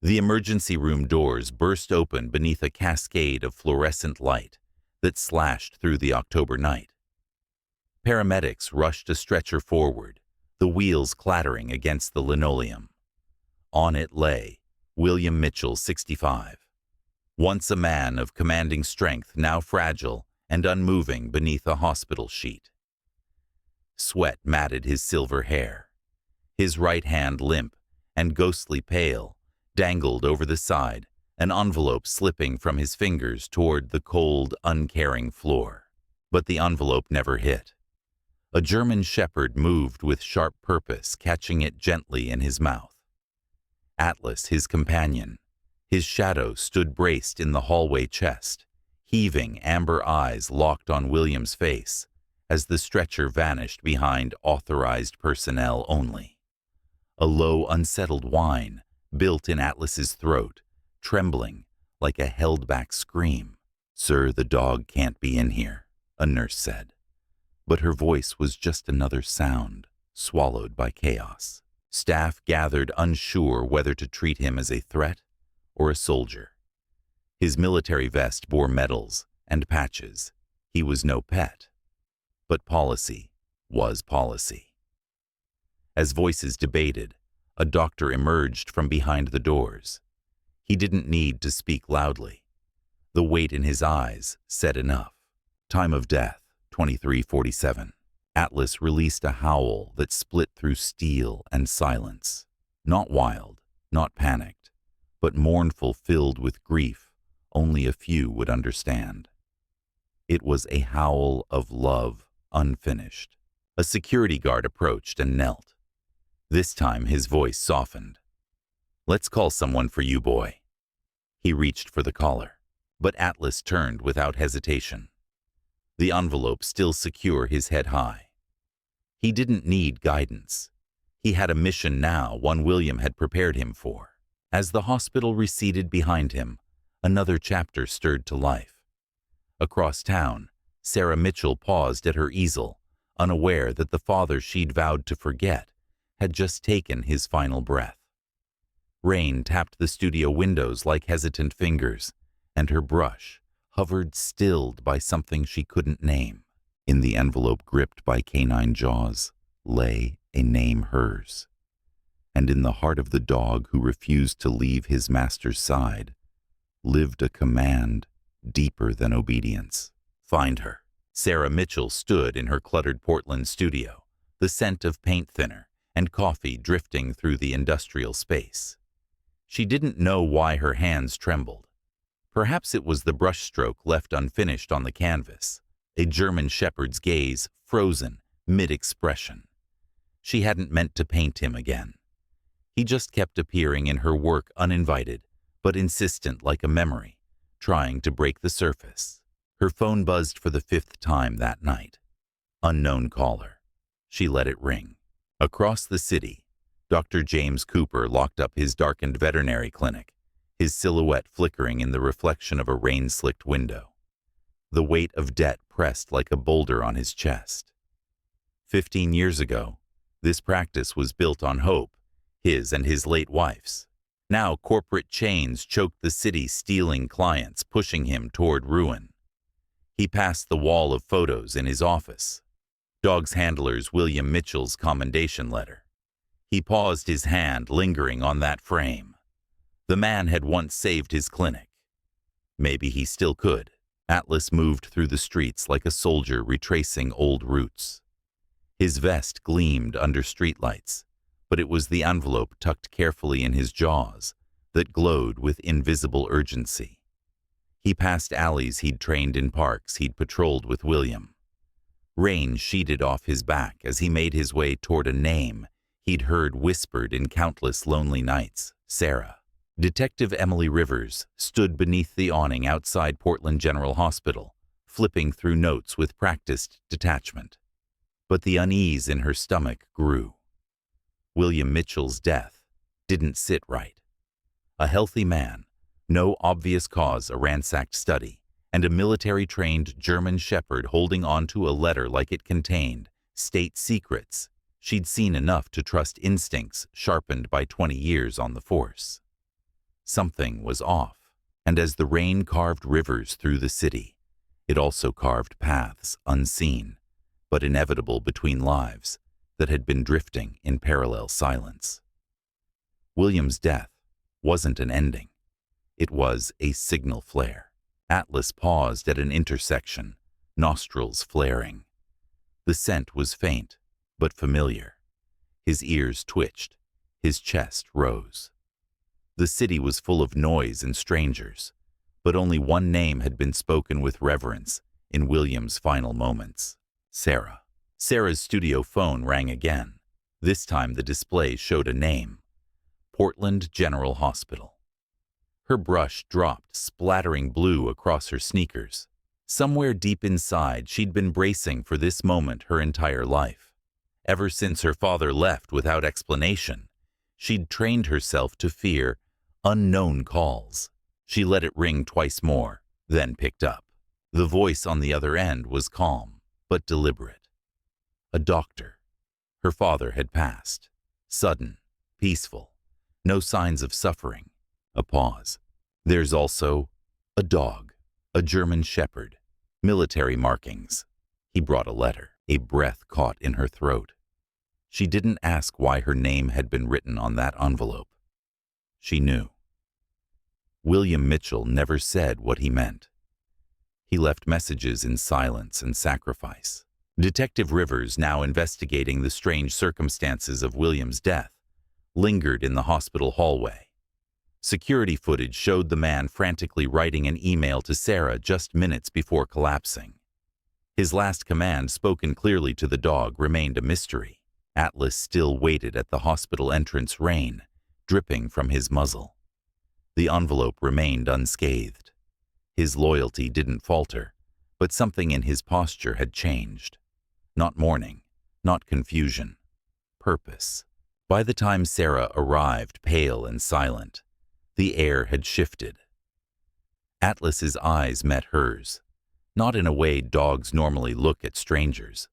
The emergency room doors burst open beneath a cascade of fluorescent light that slashed through the October night. Paramedics rushed a stretcher forward, the wheels clattering against the linoleum. On it lay William Mitchell, 65. Once a man of commanding strength, now fragile and unmoving beneath a hospital sheet. Sweat matted his silver hair. His right hand, limp and ghostly pale, dangled over the side, an envelope slipping from his fingers toward the cold, uncaring floor. But the envelope never hit. A German shepherd moved with sharp purpose, catching it gently in his mouth. Atlas, his companion, his shadow, stood braced in the hallway chest, heaving amber eyes locked on William's face as the stretcher vanished behind authorized personnel only. A low, unsettled whine built in Atlas's throat, trembling like a held-back scream. "Sir, the dog can't be in here," a nurse said. But her voice was just another sound, swallowed by chaos. Staff gathered, unsure whether to treat him as a threat or a soldier. His military vest bore medals and patches. He was no pet. But policy was policy. As voices debated, a doctor emerged from behind the doors. He didn't need to speak loudly. The weight in his eyes said enough. Time of death, 23:47. Atlas released a howl that split through steel and silence. Not wild, not panicked, but mournful, filled with grief only a few would understand. It was a howl of love unfinished. A security guard approached and knelt. This time his voice softened. "Let's call someone for you, boy." He reached for the collar, but Atlas turned without hesitation. The envelope still secure, his head high. He didn't need guidance. He had a mission now, one William had prepared him for. As the hospital receded behind him, another chapter stirred to life. Across town, Sarah Mitchell paused at her easel, unaware that the father she'd vowed to forget had just taken his final breath. Rain tapped the studio windows like hesitant fingers, and her brush hovered, stilled by something she couldn't name. In the envelope gripped by canine jaws lay a name, hers. And in the heart of the dog who refused to leave his master's side lived a command deeper than obedience. Find her. Sarah Mitchell stood in her cluttered Portland studio, the scent of paint thinner and coffee drifting through the industrial space. She didn't know why her hands trembled. Perhaps it was the brushstroke left unfinished on the canvas, a German shepherd's gaze frozen mid-expression. She hadn't meant to paint him again. He just kept appearing in her work, uninvited, but insistent like a memory, trying to break the surface. Her phone buzzed for the 5th time that night. Unknown caller. She let it ring. Across the city, Dr. James Cooper locked up his darkened veterinary clinic, his silhouette flickering in the reflection of a rain-slicked window. The weight of debt pressed like a boulder on his chest. 15 years ago, this practice was built on hope, his and his late wife's. Now corporate chains choked the city, stealing clients, pushing him toward ruin. He passed the wall of photos in his office. Dog's handler's William Mitchell's commendation letter. He paused, his hand lingering on that frame. The man had once saved his clinic. Maybe he still could. Atlas moved through the streets like a soldier retracing old routes. His vest gleamed under streetlights, but it was the envelope tucked carefully in his jaws that glowed with invisible urgency. He passed alleys he'd trained in, parks he'd patrolled with William. Rain sheeted off his back as he made his way toward a name he'd heard whispered in countless lonely nights: Sarah. Detective Emily Rivers stood beneath the awning outside Portland General Hospital, flipping through notes with practiced detachment. But the unease in her stomach grew. William Mitchell's death didn't sit right. A healthy man, no obvious cause, a ransacked study, and a military-trained German shepherd holding onto a letter like it contained state secrets. She'd seen enough to trust instincts sharpened by 20 years on the force. something was off, and as the rain carved rivers through the city, it also carved paths unseen, but inevitable between lives that had been drifting in parallel silence. William's death wasn't an ending. It was a signal flare. Atlas paused at an intersection, nostrils flaring. The scent was faint, but familiar. His ears twitched. His chest rose. The city was full of noise and strangers, but only one name had been spoken with reverence in William's final moments: Sarah. Sarah's studio phone rang again. This time the display showed a name: Portland General Hospital. Her brush dropped, splattering blue across her sneakers. Somewhere deep inside, she'd been bracing for this moment her entire life. Ever since her father left without explanation, she'd trained herself to fear unknown calls. She let it ring twice more, then picked up. The voice on the other end was calm, but deliberate. A doctor. Her father had passed. Sudden, peaceful, no signs of suffering. A pause. There's also a dog, a German shepherd, military markings. He brought a letter. A breath caught in her throat. She didn't ask why her name had been written on that envelope. She knew. William Mitchell never said what he meant. He left messages in silence and sacrifice. Detective Rivers, now investigating the strange circumstances of William's death, lingered in the hospital hallway. Security footage showed the man frantically writing an email to Sarah just minutes before collapsing. His last command, spoken clearly to the dog, remained a mystery. Atlas still waited at the hospital entrance, rain dripping from his muzzle. The envelope remained unscathed. His loyalty didn't falter, but something in his posture had changed. Not mourning, not confusion, purpose. By the time Sarah arrived, pale and silent, the air had shifted. Atlas's eyes met hers, not in a way dogs normally look at strangers,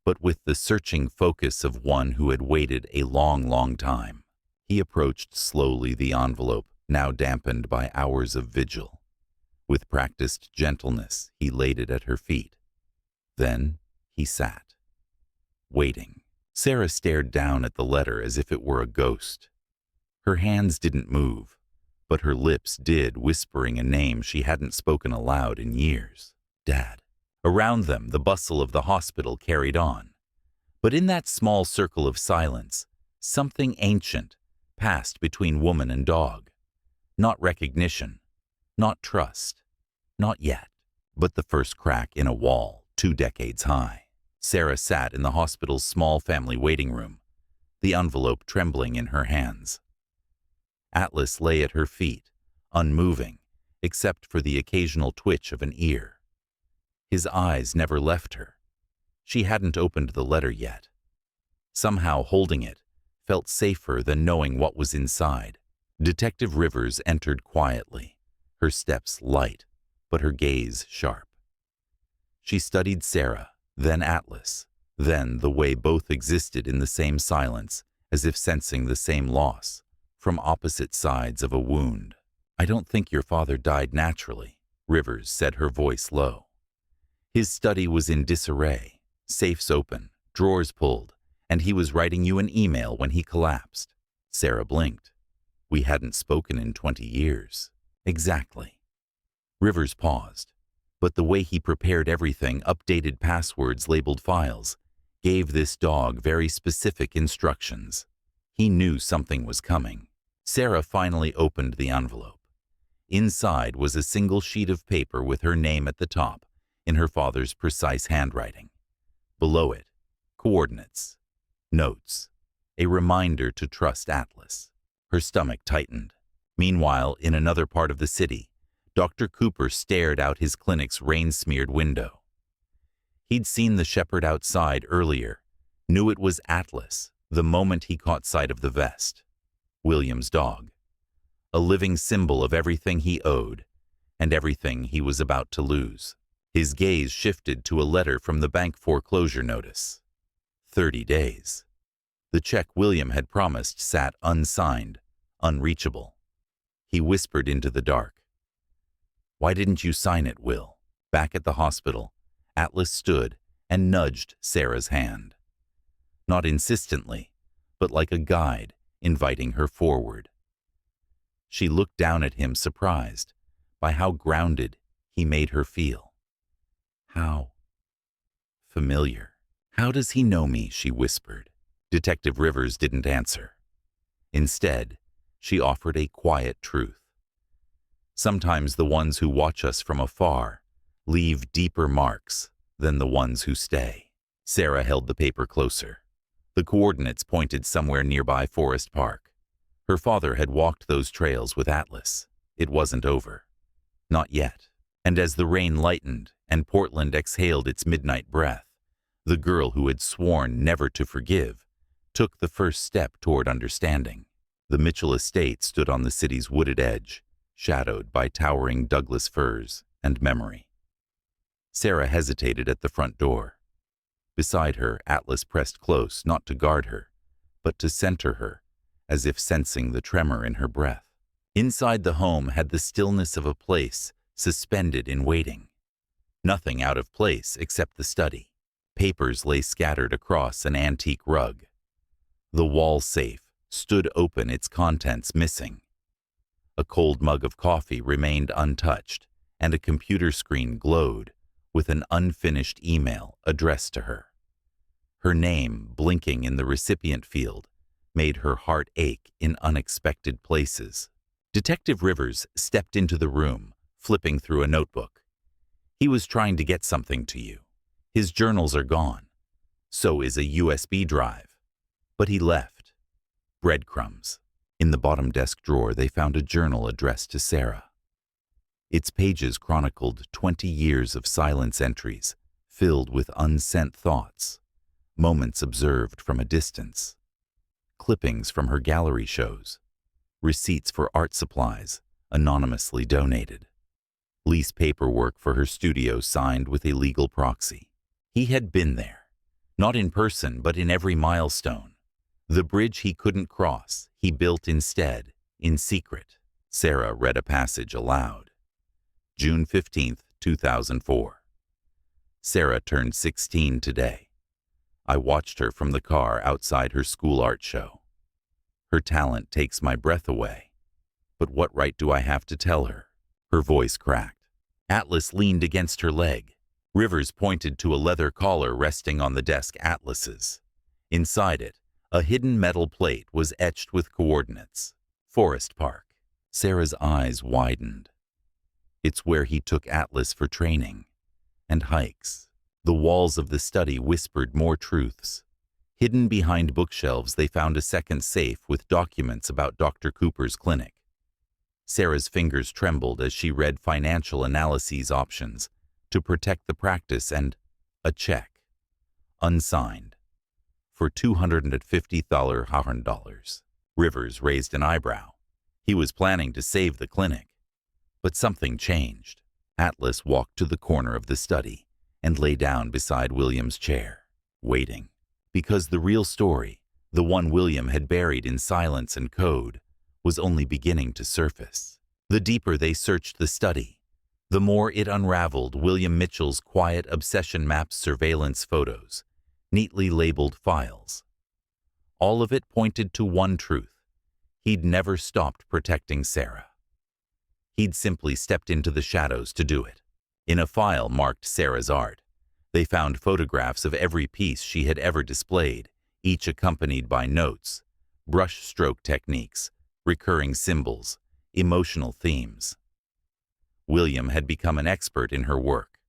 but with the searching focus of one who had waited a long, long time. He approached slowly the envelope, now dampened by hours of vigil. With practiced gentleness, he laid it at her feet. Then he sat, waiting. Sarah stared down at the letter as if it were a ghost. Her hands didn't move, but her lips did, whispering a name she hadn't spoken aloud in years. Dad. Around them, the bustle of the hospital carried on. But in that small circle of silence, something ancient passed between woman and dog. Not recognition, not trust, not yet, but the first crack in a wall 2 decades high. Sarah sat in the hospital's small family waiting room, the envelope trembling in her hands. Atlas lay at her feet, unmoving, except for the occasional twitch of an ear. His eyes never left her. She hadn't opened the letter yet. Somehow holding it felt safer than knowing what was inside. Detective Rivers entered quietly, her steps light, but her gaze sharp. She studied Sarah, then Atlas, then the way both existed in the same silence, as if sensing the same loss, from opposite sides of a wound. "I don't think your father died naturally," Rivers said, her voice low. His study was in disarray, safes open, drawers pulled, and he was writing you an email when he collapsed. Sarah blinked. "We hadn't spoken in 20 years. Exactly." Rivers paused, but the way he prepared everything, updated passwords, labeled files, gave this dog very specific instructions. He knew something was coming. Sarah finally opened the envelope. Inside was a single sheet of paper with her name at the top, in her father's precise handwriting. Below it, coordinates, notes, a reminder to trust Atlas. Her stomach tightened. Meanwhile, in another part of the city, Dr. Cooper stared out his clinic's rain-smeared window. He'd seen the shepherd outside earlier, knew it was Atlas the moment he caught sight of the vest. William's dog, a living symbol of everything he owed and everything he was about to lose. His gaze shifted to a letter from the bank foreclosure notice. 30 days. The check William had promised sat unsigned, unreachable. He whispered into the dark. "Why didn't you sign it, Will?" Back at the hospital, Atlas stood and nudged Sarah's hand. Not insistently, but like a guide, inviting her forward. She looked down at him, surprised by how grounded he made her feel. How familiar. "How does he know me?" she whispered. Detective Rivers didn't answer. Instead, she offered a quiet truth. Sometimes the ones who watch us from afar leave deeper marks than the ones who stay. Sarah held the paper closer. The coordinates pointed somewhere nearby Forest Park. Her father had walked those trails with Atlas. It wasn't over. Not yet. And as the rain lightened and Portland exhaled its midnight breath, the girl who had sworn never to forgive took the first step toward understanding. The Mitchell estate stood on the city's wooded edge, shadowed by towering Douglas firs and memory. Sarah hesitated at the front door. Beside her, Atlas pressed close, not to guard her, but to center her, as if sensing the tremor in her breath. Inside the home had the stillness of a place suspended in waiting. Nothing out of place except the study. Papers lay scattered across an antique rug. The wall safe stood open, its contents missing. A cold mug of coffee remained untouched, and a computer screen glowed with an unfinished email addressed to her. Her name, blinking in the recipient field, made her heart ache in unexpected places. Detective Rivers stepped into the room, flipping through a notebook. "He was trying to get something to you. His journals are gone. So is a USB drive. But he left. Breadcrumbs." In the bottom desk drawer, they found a journal addressed to Sarah. Its pages chronicled 20 years of silence entries, filled with unsent thoughts, moments observed from a distance, clippings from her gallery shows, receipts for art supplies anonymously donated, lease paperwork for her studio signed with a legal proxy. He had been there, not in person, but in every milestone. The bridge he couldn't cross, he built instead, in secret. Sarah read a passage aloud. June 15th, 2004. Sarah turned 16 today. I watched her from the car outside her school art show. Her talent takes my breath away. But what right do I have to tell her? Her voice cracked. Atlas leaned against her leg. Rivers pointed to a leather collar resting on the desk Atlas's. Inside it, a hidden metal plate was etched with coordinates. Forest Park. Sarah's eyes widened. It's where he took Atlas for training and hikes. The walls of the study whispered more truths. Hidden behind bookshelves, they found a second safe with documents about Dr. Cooper's clinic. Sarah's fingers trembled as she read financial analyses options to protect the practice and a check, unsigned, for $250,000. Rivers raised an eyebrow. He was planning to save the clinic. But something changed. Atlas walked to the corner of the study and lay down beside William's chair, waiting. Because the real story, the one William had buried in silence and code, was only beginning to surface. The deeper they searched the study, the more it unraveled. William Mitchell's quiet obsession maps, surveillance photos, neatly labeled files. All of it pointed to one truth. He'd never stopped protecting Sarah. He'd simply stepped into the shadows to do it. In a file marked Sarah's art, they found photographs of every piece she had ever displayed, each accompanied by notes, brush stroke techniques, recurring symbols, emotional themes. William had become an expert in her work.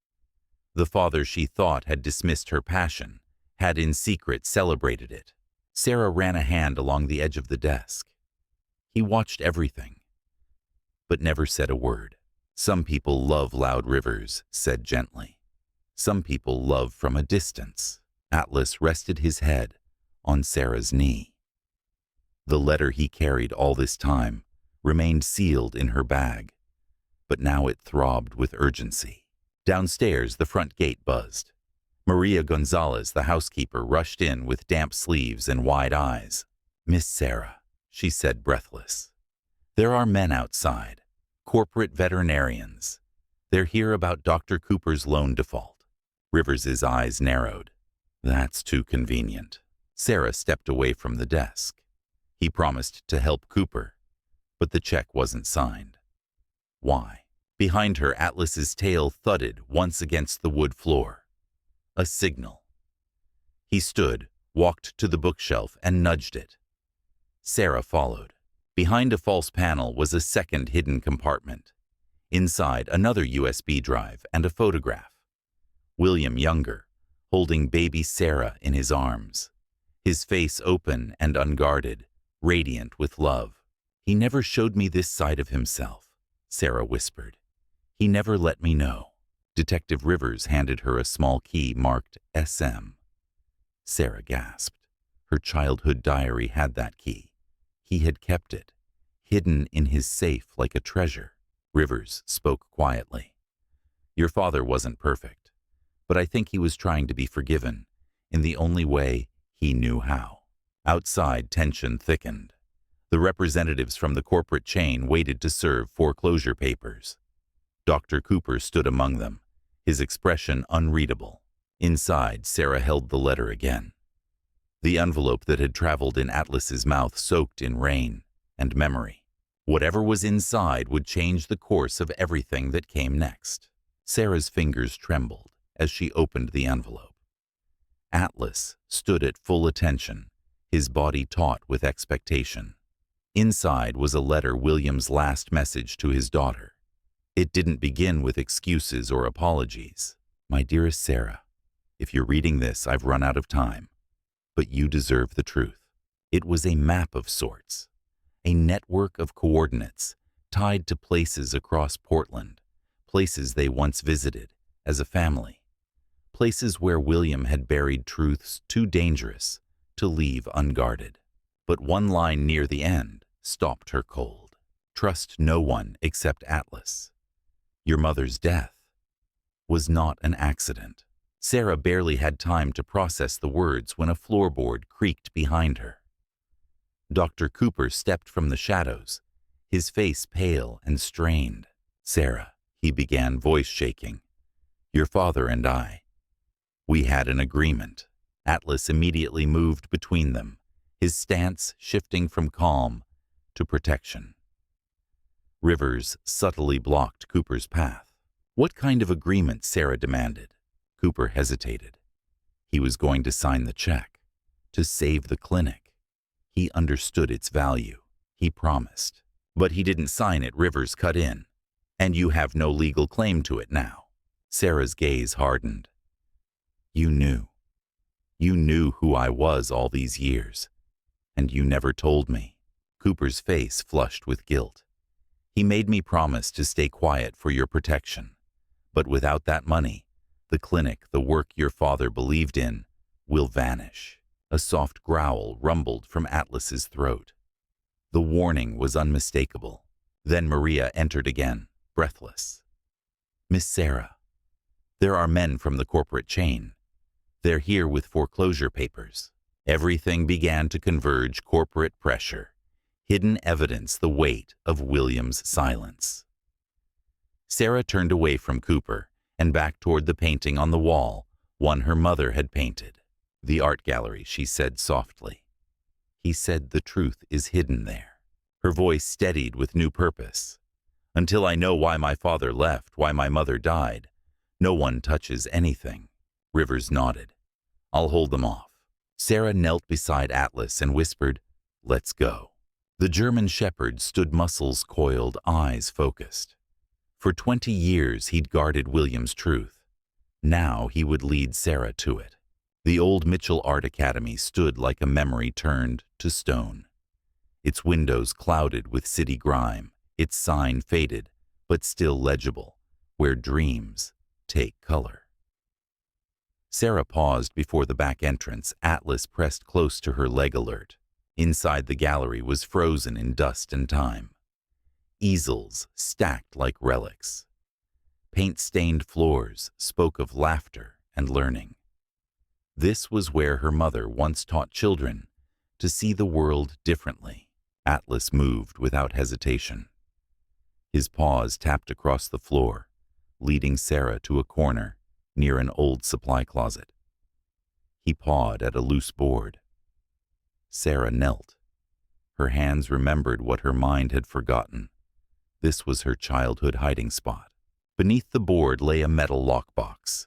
The father she thought had dismissed her passion had in secret celebrated it. Sarah ran a hand along the edge of the desk. He watched everything, but never said a word. "Some people love loud," Rivers said gently. "Some people love from a distance." Atlas rested his head on Sarah's knee. The letter he carried all this time remained sealed in her bag, but now it throbbed with urgency. Downstairs, the front gate buzzed. Maria Gonzalez, the housekeeper, rushed in with damp sleeves and wide eyes. "Miss Sarah," she said, breathless. There are men outside, corporate veterinarians. They're here about Dr. Cooper's loan default. Rivers's eyes narrowed. That's too convenient. Sarah stepped away from the desk. He promised to help Cooper, but the check wasn't signed. Why? Behind her, Atlas's tail thudded once against the wood floor. A signal. He stood, walked to the bookshelf, and nudged it. Sarah followed. Behind a false panel was a second hidden compartment. Inside, another USB drive and a photograph. William younger, holding baby Sarah in his arms. His face open and unguarded, radiant with love. He never showed me this side of himself, Sarah whispered. He never let me know. Detective Rivers handed her a small key marked SM. Sarah gasped. Her childhood diary had that key. He had kept it, hidden in his safe like a treasure. Rivers spoke quietly. Your father wasn't perfect, but I think he was trying to be forgiven in the only way he knew how. Outside, tension thickened. The representatives from the corporate chain waited to serve foreclosure papers. Dr. Cooper stood among them, his expression unreadable. Inside, Sarah held the letter again. The envelope that had traveled in Atlas's mouth soaked in rain and memory. Whatever was inside would change the course of everything that came next. Sarah's fingers trembled as she opened the envelope. Atlas stood at full attention, his body taut with expectation. Inside was a letter, William's last message to his daughter. It didn't begin with excuses or apologies. My dearest Sarah, if you're reading this, I've run out of time, but you deserve the truth. It was a map of sorts, a network of coordinates tied to places across Portland, places they once visited as a family, places where William had buried truths too dangerous to leave unguarded. But one line near the end stopped her cold. Trust no one except Atlas. Your mother's death was not an accident. Sarah barely had time to process the words when a floorboard creaked behind her. Dr. Cooper stepped from the shadows, his face pale and strained. Sarah, he began, voice shaking. Your father and I, we had an agreement. Atlas immediately moved between them, his stance shifting from calm to protection. Rivers subtly blocked Cooper's path. What kind of agreement? Sarah demanded. Cooper hesitated. He was going to sign the check, to save the clinic. He understood its value. He promised. But he didn't sign it, Rivers cut in. And you have no legal claim to it now. Sarah's gaze hardened. You knew. You knew who I was all these years, and you never told me. Cooper's face flushed with guilt. He made me promise to stay quiet for your protection. But without that money, the clinic, the work your father believed in, will vanish. A soft growl rumbled from Atlas's throat. The warning was unmistakable. Then Maria entered again, breathless. Miss Sarah, there are men from the corporate chain. They're here with foreclosure papers. Everything began to converge: corporate pressure, hidden evidence, the weight of William's silence. Sarah turned away from Cooper and back toward the painting on the wall, one her mother had painted. The art gallery, she said softly. He said the truth is hidden there. Her voice steadied with new purpose. Until I know why my father left, why my mother died, no one touches anything. Rivers nodded. I'll hold them off. Sarah knelt beside Atlas and whispered, let's go. The German shepherd stood, muscles coiled, eyes focused. For 20 years he'd guarded William's truth. Now he would lead Sarah to it. The old Mitchell Art Academy stood like a memory turned to stone. Its windows clouded with city grime, its sign faded, but still legible, where dreams take color. Sarah paused before the back entrance. Atlas pressed close to her, leg alert. Inside, the gallery was frozen in dust and time. Easels stacked like relics. Paint-stained floors spoke of laughter and learning. This was where her mother once taught children to see the world differently. Atlas moved without hesitation. His paws tapped across the floor, leading Sarah to a corner near an old supply closet. He pawed at a loose board. Sarah knelt. Her hands remembered what her mind had forgotten. This was her childhood hiding spot. Beneath the board lay a metal lockbox.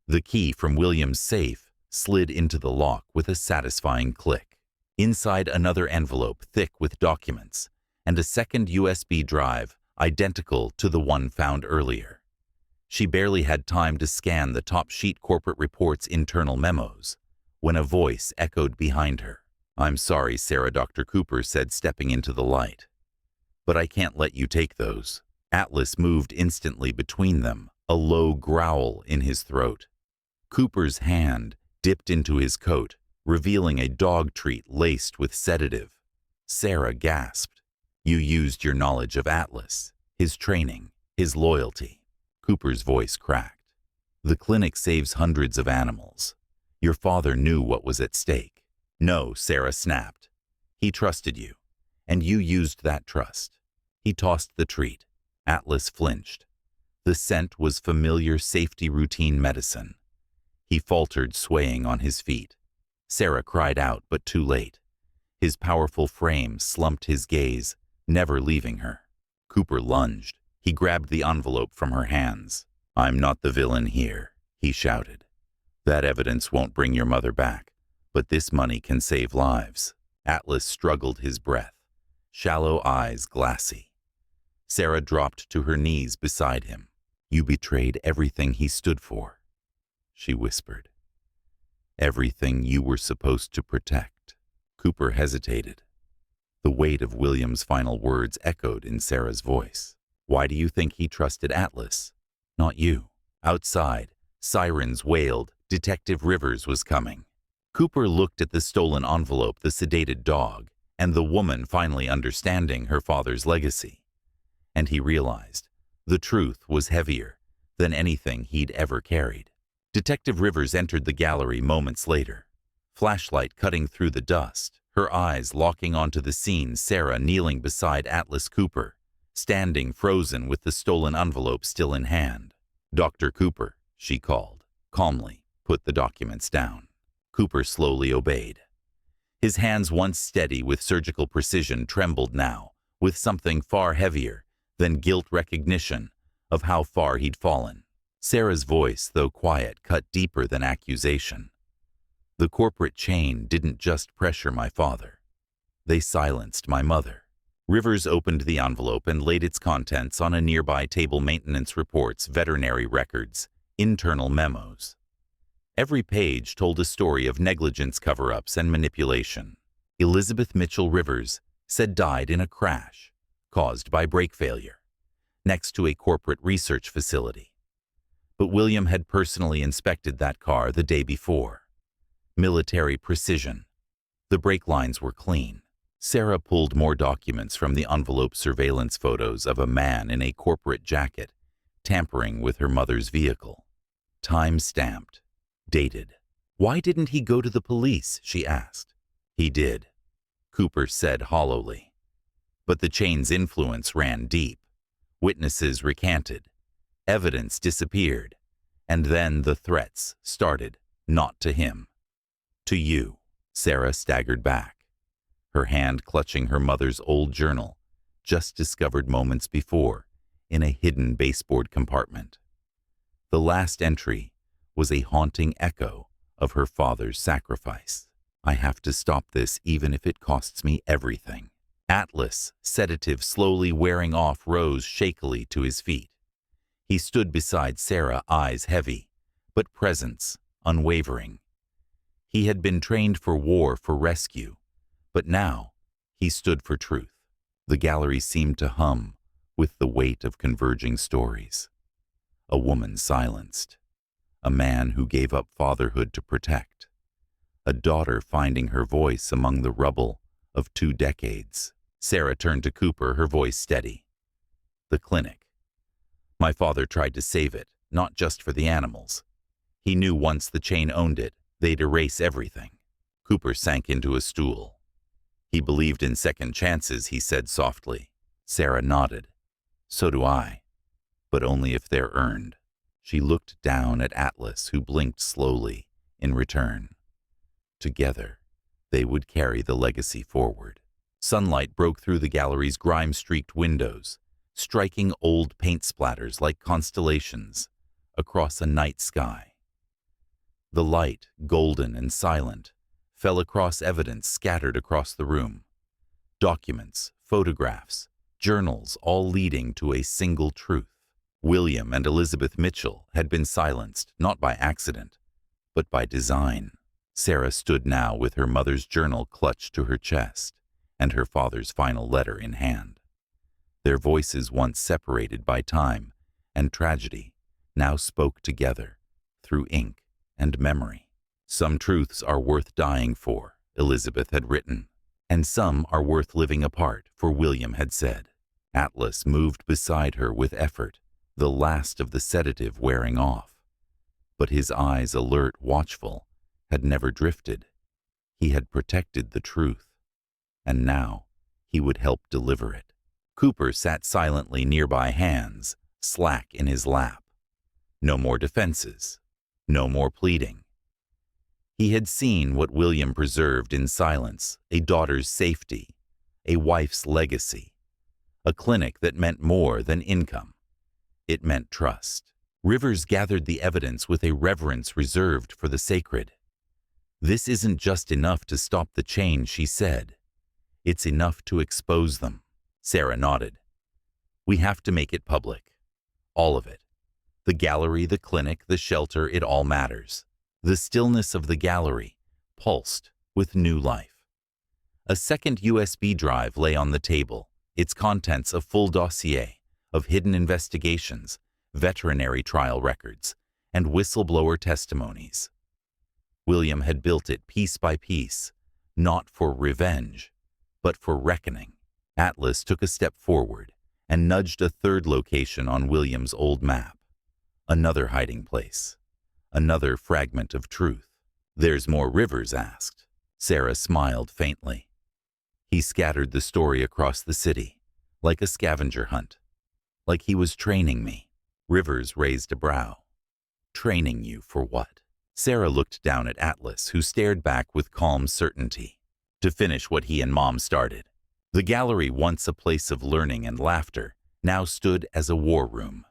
The key from William's safe slid into the lock with a satisfying click. Inside, another envelope thick with documents and a second USB drive identical to the one found earlier. She barely had time to scan the top sheet corporate report's internal memos when a voice echoed behind her. "I'm sorry, Sarah," Dr. Cooper said, stepping into the light. "But I can't let you take those." Atlas moved instantly between them, a low growl in his throat. Cooper's hand dipped into his coat, revealing a dog treat laced with sedative. Sarah gasped. "You used your knowledge of Atlas, his training, his loyalty." Cooper's voice cracked. "The clinic saves hundreds of animals. Your father knew what was at stake." "No," Sarah snapped. "He trusted you, and you used that trust." He tossed the treat. Atlas flinched. The scent was familiar safety routine medicine. He faltered, swaying on his feet. Sarah cried out, but too late. His powerful frame slumped his gaze, never leaving her. Cooper lunged. He grabbed the envelope from her hands. "I'm not the villain here," he shouted. "That evidence won't bring your mother back, but this money can save lives." Atlas struggled his breath, shallow eyes glassy. Sarah dropped to her knees beside him. "You betrayed everything he stood for," she whispered. "Everything you were supposed to protect." Cooper hesitated. The weight of William's final words echoed in Sarah's voice. "Why do you think he trusted Atlas? Not you." Outside, sirens wailed. Detective Rivers was coming. Cooper looked at the stolen envelope, the sedated dog, and the woman finally understanding her father's legacy. And he realized the truth was heavier than anything he'd ever carried. Detective Rivers entered the gallery moments later, flashlight cutting through the dust, her eyes locking onto the scene. Sarah kneeling beside Atlas Cooper, standing frozen with the stolen envelope still in hand. "Dr. Cooper," she called, calmly. "Put the documents down." Cooper slowly obeyed. His hands, once steady with surgical precision, trembled now with something far heavier than guilt, recognition of how far he'd fallen. Sarah's voice, though quiet, cut deeper than accusation. "The corporate chain didn't just pressure my father. They silenced my mother." Rivers opened the envelope and laid its contents on a nearby table. Maintenance reports, veterinary records, internal memos. Every page told a story of negligence, cover-ups, and manipulation. Elizabeth Mitchell Rivers said died in a crash caused by brake failure next to a corporate research facility. But William had personally inspected that car the day before. Military precision. The brake lines were clean. Sarah pulled more documents from the envelope. Surveillance photos of a man in a corporate jacket tampering with her mother's vehicle. Time-stamped. Dated. "Why didn't he go to the police?" she asked. "He did," Cooper said hollowly. "But the chain's influence ran deep. Witnesses recanted. Evidence disappeared. And then the threats started, not to him. To you." Sarah staggered back, her hand clutching her mother's old journal, just discovered moments before, in a hidden baseboard compartment. The last entry was a haunting echo of her father's sacrifice. "I have to stop this even if it costs me everything." Atlas, sedative slowly wearing off, rose shakily to his feet. He stood beside Sarah, eyes heavy, but presence unwavering. He had been trained for war, for rescue, but now he stood for truth. The gallery seemed to hum with the weight of converging stories. A woman silenced. A man who gave up fatherhood to protect. A daughter finding her voice among the rubble of 2 decades. Sarah turned to Cooper, her voice steady. "The clinic. My father tried to save it, not just for the animals. He knew once the chain owned it, they'd erase everything." Cooper sank into a stool. He believed in second chances, he said softly. Sarah nodded. So do I, but only if they're earned. She looked down at Atlas, who blinked slowly in return. Together, they would carry the legacy forward. Sunlight broke through the gallery's grime-streaked windows, striking old paint splatters like constellations across a night sky. The light, golden and silent, fell across evidence scattered across the room. Documents, photographs, journals, all leading to a single truth. William and Elizabeth Mitchell had been silenced, not by accident, but by design. Sarah stood now with her mother's journal clutched to her chest and her father's final letter in hand. Their voices, once separated by time and tragedy, now spoke together through ink and memory. Some truths are worth dying for, Elizabeth had written, and some are worth living apart, for William had said. Atlas moved beside her with effort, the last of the sedative wearing off. But his eyes, alert, watchful, had never drifted. He had protected the truth, and now he would help deliver it. Cooper sat silently nearby, hands slack in his lap. No more defenses, no more pleading. He had seen what William preserved in silence, a daughter's safety, a wife's legacy, a clinic that meant more than income. It meant trust. Rivers gathered the evidence with a reverence reserved for the sacred. This isn't just enough to stop the change, she said. It's enough to expose them. Sarah nodded. We have to make it public. All of it. The gallery, the clinic, the shelter, it all matters. The stillness of the gallery pulsed with new life. A second USB drive lay on the table, its contents a full dossier of hidden investigations, veterinary trial records, and whistleblower testimonies. William had built it piece by piece, not for revenge, but for reckoning. Atlas took a step forward and nudged a third location on William's old map. Another hiding place. Another fragment of truth. There's more, Rivers asked. Sarah smiled faintly. He scattered the story across the city, like a scavenger hunt. Like he was training me. Rivers raised a brow. Training you for what? Sarah looked down at Atlas, who stared back with calm certainty. To finish what he and Mom started. The gallery, once a place of learning and laughter, now stood as a war room.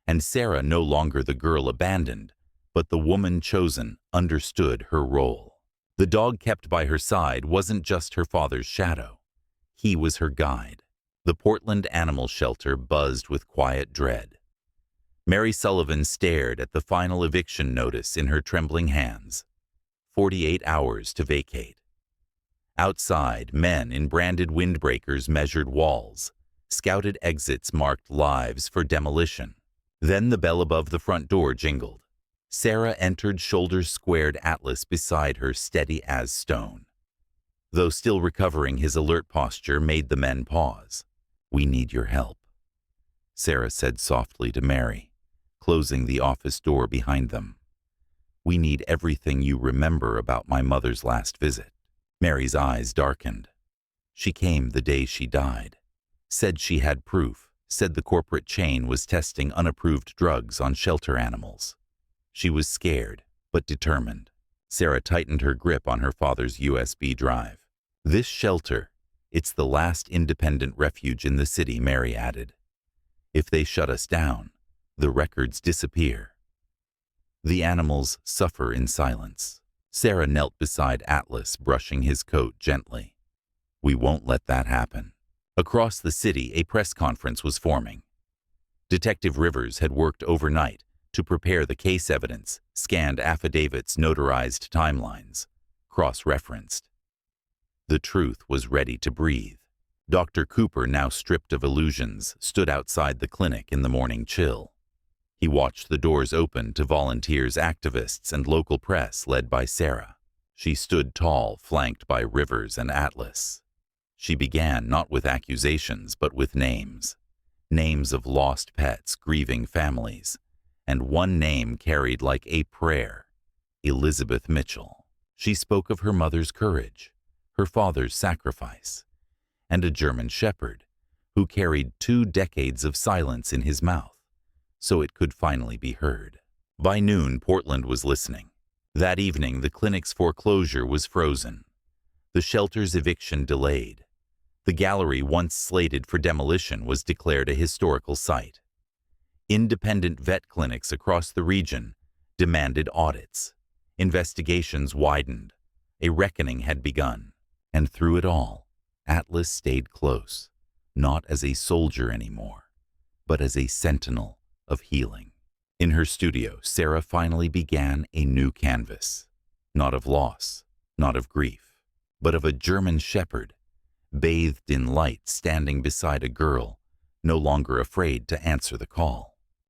And Sarah, no longer the girl abandoned, but the woman chosen, understood her role. The dog kept by her side wasn't just her father's shadow. He was her guide. The Portland Animal Shelter buzzed with quiet dread. Mary Sullivan stared at the final eviction notice in her trembling hands. 48 hours to vacate. Outside, men in branded windbreakers measured walls. Scouted exits marked lives for demolition. Then the bell above the front door jingled. Sarah entered, shoulders squared, Atlas beside her, steady as stone. Though still recovering, his alert posture made the men pause. We need your help, Sarah said softly to Mary, closing the office door behind them. We need everything you remember about my mother's last visit. Mary's eyes darkened. She came the day she died. Said she had proof. Said the corporate chain was testing unapproved drugs on shelter animals. She was scared, but determined. Sarah tightened her grip on her father's USB drive. This shelter, it's the last independent refuge in the city, Mary added. If they shut us down, the records disappear. The animals suffer in silence. Sarah knelt beside Atlas, brushing his coat gently. We won't let that happen. Across the city, a press conference was forming. Detective Rivers had worked overnight to prepare the case evidence, scanned affidavits, notarized timelines, cross-referenced. The truth was ready to breathe. Dr. Cooper, now stripped of illusions, stood outside the clinic in the morning chill. He watched the doors open to volunteers, activists, and local press led by Sarah. She stood tall, flanked by Rivers and Atlas. She began not with accusations, but with names. Names of lost pets, grieving families, and one name carried like a prayer, Elizabeth Mitchell. She spoke of her mother's courage, her father's sacrifice, and a German shepherd who carried 2 decades of silence in his mouth so it could finally be heard. By noon, Portland was listening. That evening, the clinic's foreclosure was frozen, the shelter's eviction delayed. The gallery, once slated for demolition, was declared a historical site. Independent vet clinics across the region demanded audits. Investigations widened. A reckoning had begun. And through it all, Atlas stayed close, not as a soldier anymore, but as a sentinel of healing. In her studio, Sarah finally began a new canvas, not of loss, not of grief, but of a German shepherd, bathed in light, standing beside a girl, no longer afraid to answer the call.